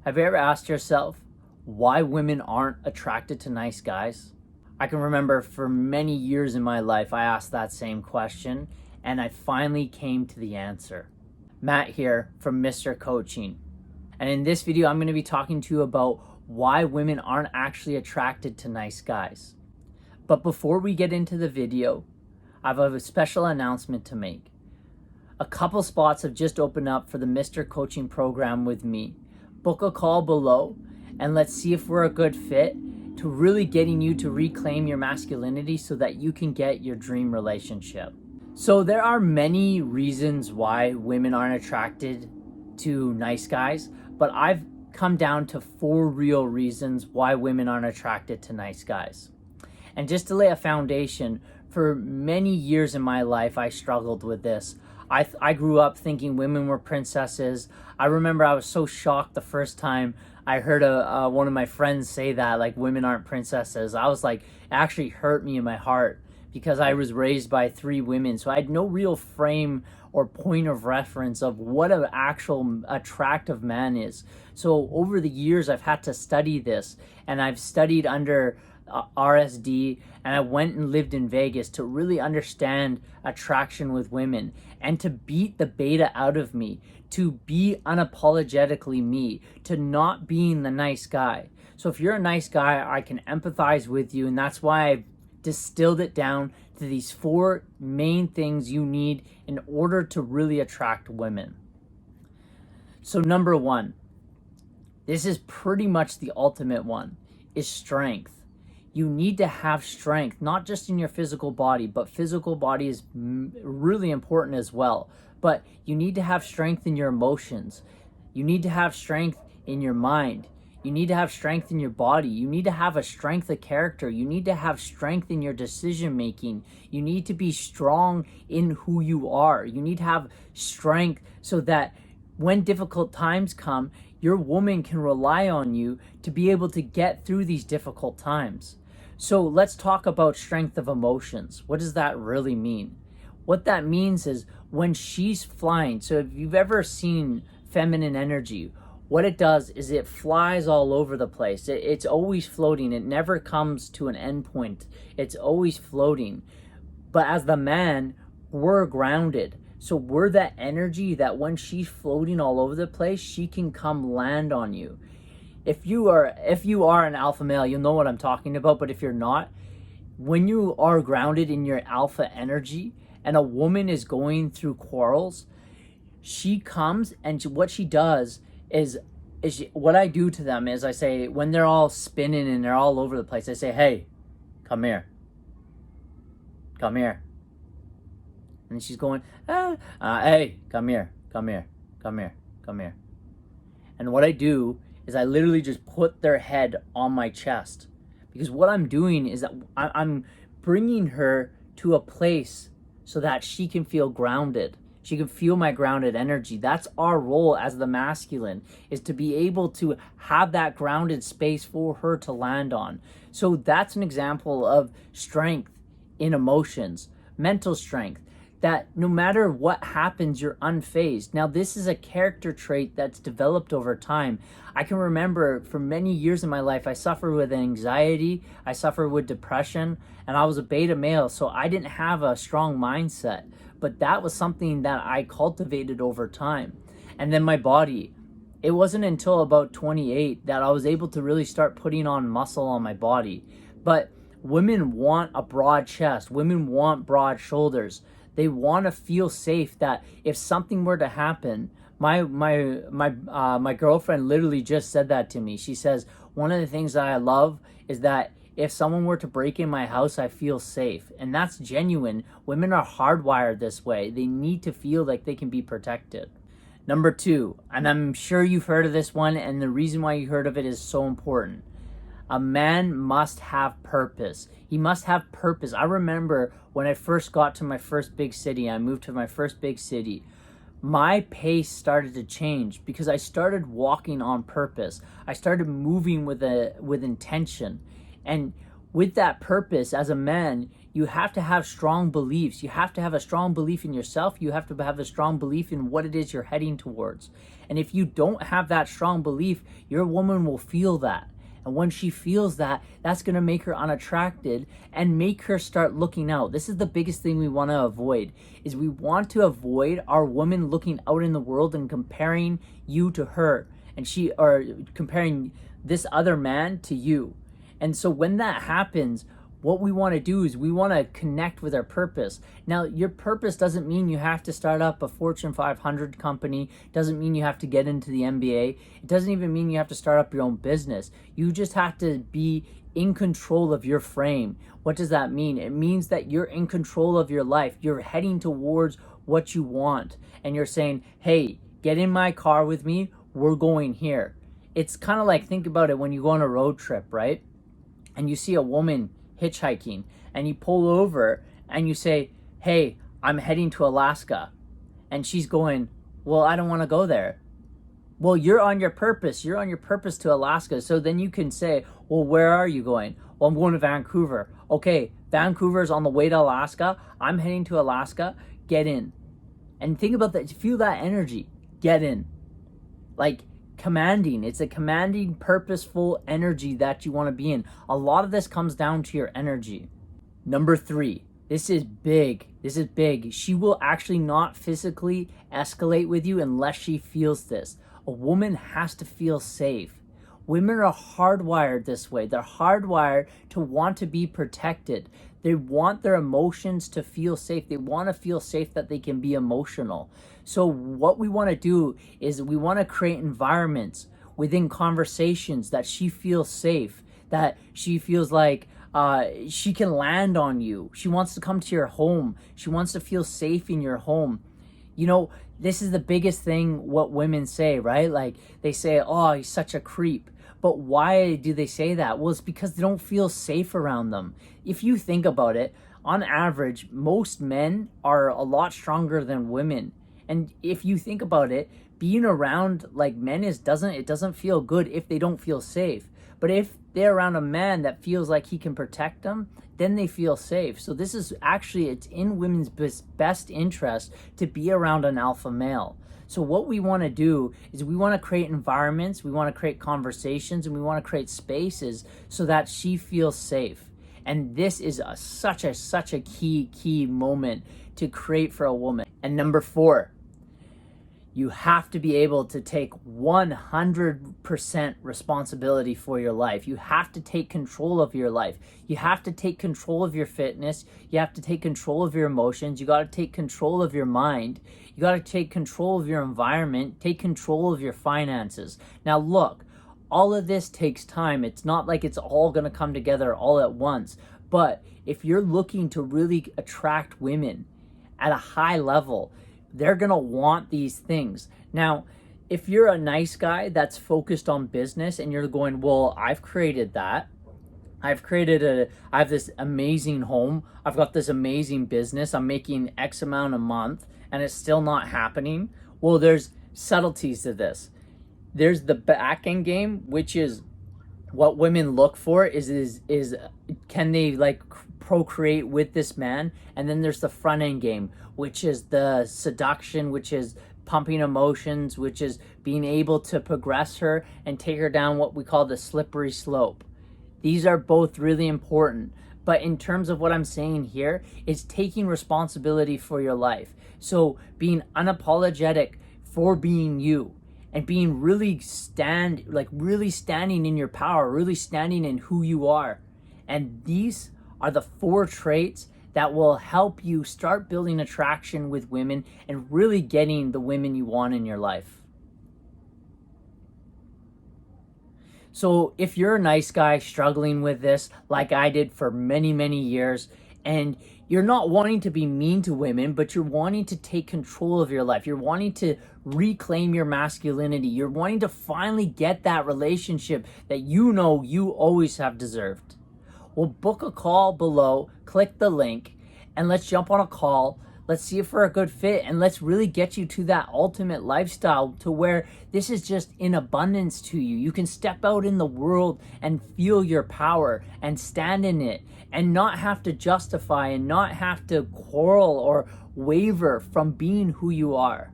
Have you ever asked yourself why women aren't attracted to nice guys? I can remember for many years in my life I asked that same question and I finally came to the answer. Matt here from Mr. Coaching. And in this video I'm going to be talking to you about why women aren't actually attracted to nice guys. But before we get into the video, I have a special announcement to make. A couple spots have just opened up for the Mr. Coaching program with me. Book a call below and let's see if we're a good fit to really getting you to reclaim your masculinity so that you can get your dream relationship. So there are many reasons why women aren't attracted to nice guys, but I've come down to 4 real reasons why women aren't attracted to nice guys. And just to lay a foundation, for many years in my life I struggled with this. I grew up thinking women were princesses. I remember I was so shocked the first time I heard one of my friends say that, like, women aren't princesses. I was like, it actually hurt me in my heart because I was raised by 3 women. So I had no real frame or point of reference of what an actual attractive man is. So over the years, I've had to study this, and I've studied under RSD, and I went and lived in Vegas to really understand attraction with women and to beat the beta out of me, to be unapologetically me, to not being the nice guy. So if you're a nice guy, I can empathize with you, and that's why I've distilled it down to these 4 main things you need in order to really attract women. So number 1, this is pretty much the ultimate one, is strength. You need to have strength, not just in your physical body, but physical body is really important as well. But you need to have strength in your emotions. You need to have strength in your mind. You need to have strength in your body. You need to have a strength of character. You need to have strength in your decision making. You need to be strong in who you are. You need to have strength so that when difficult times come, your woman can rely on you to be able to get through these difficult times. So let's talk about strength of emotions. What does that really mean? What that means is when she's flying, so if you've ever seen feminine energy, what it does is it flies all over the place. It's always floating. It never comes to an end point. It's always floating. But as the man, we're grounded. So we're that energy that when she's floating all over the place, she can come land on you. If you are an alpha male, you'll know what I'm talking about. But if you're not, when you are grounded in your alpha energy and a woman is going through quarrels, she comes and what she does is what I do to them is I say, when they're all spinning and they're all over the place, I say, hey, come here. Come here. And she's going, hey, come here, come here, come here, come here. And what I do is I literally just put their head on my chest. Because what I'm doing is that I'm bringing her to a place so that she can feel grounded. She can feel my grounded energy. That's our role as the masculine, is to be able to have that grounded space for her to land on. So that's an example of strength in emotions, mental strength. That no matter what happens, you're unfazed. Now, this is a character trait that's developed over time. I can remember for many years in my life, I suffered with anxiety, I suffered with depression, and I was a beta male, so I didn't have a strong mindset. But that was something that I cultivated over time. And then my body, it wasn't until about 28 that I was able to really start putting on muscle on my body. But women want a broad chest, women want broad shoulders. They want to feel safe that if something were to happen, my girlfriend literally just said that to me. She says, one of the things that I love is that if someone were to break in my house, I feel safe. And that's genuine. Women are hardwired this way. They need to feel like they can be protected. Number 2, and I'm sure you've heard of this one, and the reason why you heard of it is so important. A man must have purpose. He must have purpose. I remember when I first got to my first big city, I moved to my first big city, my pace started to change because I started walking on purpose. I started moving with intention. And with that purpose as a man, you have to have strong beliefs. You have to have a strong belief in yourself. You have to have a strong belief in what it is you're heading towards. And if you don't have that strong belief, your woman will feel that. And when she feels that, that's going to make her unattracted and make her start looking out. This is the biggest thing we want to avoid, is we want to avoid our woman looking out in the world and comparing you to her, and or comparing this other man to you. And so when that happens, what we want to do is we want to connect with our purpose. Now, your purpose doesn't mean you have to start up a Fortune 500 company. Doesn't mean you have to get into the NBA. It doesn't even mean you have to start up your own business. You just have to be in control of your frame. What does that mean? It means that you're in control of your life. You're heading towards what you want. And you're saying, hey, get in my car with me. We're going here. It's kind of like, think about it when you go on a road trip, right? And you see a woman hitchhiking and you pull over and you say, hey, I'm heading to Alaska. And she's going, well, I don't want to go there. Well, you're on your purpose. You're on your purpose to Alaska. So then you can say, well, where are you going? Well, I'm going to Vancouver. Okay, Vancouver's on the way to Alaska. I'm heading to Alaska. Get in. And think about that. Feel that energy. Get in. Like, commanding. It's a commanding, purposeful energy that you want to be in. A lot of this comes down to your energy. Number 3, this is big. This is big. She will actually not physically escalate with you unless she feels this. A woman has to feel safe. Women are hardwired this way. They're hardwired to want to be protected. They want their emotions to feel safe. They want to feel safe that they can be emotional. So what we want to do is we want to create environments within conversations that she feels safe, that she feels like she can land on you. She wants to come to your home. She wants to feel safe in your home. You know, this is the biggest thing what women say, right? Like they say, oh, he's such a creep. But why do they say that? Well, it's because they don't feel safe around them. If you think about it, on average, most men are a lot stronger than women. And if you think about it, being around like men doesn't feel good if they don't feel safe. But if they're around a man that feels like he can protect them, then they feel safe. So this is actually, it's in women's best interest to be around an alpha male. So what we want to do is we want to create environments, we want to create conversations, and we want to create spaces so that she feels safe. And this is such a key moment to create for a woman. And number 4, you have to be able to take 100% responsibility for your life. You have to take control of your life. You have to take control of your fitness. You have to take control of your emotions. You got to take control of your mind. You got to take control of your environment. Take control of your finances. Now look, all of this takes time. It's not like it's all going to come together all at once. But if you're looking to really attract women at a high level, they're going to want these things. Now, if you're a nice guy that's focused on business and you're going, well, I've created that. I have this amazing home. I've got this amazing business. I'm making X amount a month and it's still not happening. Well, there's subtleties to this. There's the back end game, which is what women look for is can they like procreate with this man? And then there's the front end game, which is the seduction, which is pumping emotions, which is being able to progress her and take her down what we call the slippery slope. These are both really important. But in terms of what I'm saying here, it's taking responsibility for your life. So being unapologetic for being you and being really standing in your power, really standing in who you are. And these are the 4 traits that will help you start building attraction with women and really getting the women you want in your life. So if you're a nice guy struggling with this, like I did for many years, and you're not wanting to be mean to women, but you're wanting to take control of your life, you're wanting to reclaim your masculinity, you're wanting to finally get that relationship that you know you always have deserved, well, book a call below, click the link, and let's jump on a call. Let's see if we're a good fit, and let's really get you to that ultimate lifestyle to where this is just in abundance to you. You can step out in the world and feel your power and stand in it and not have to justify and not have to quarrel or waver from being who you are.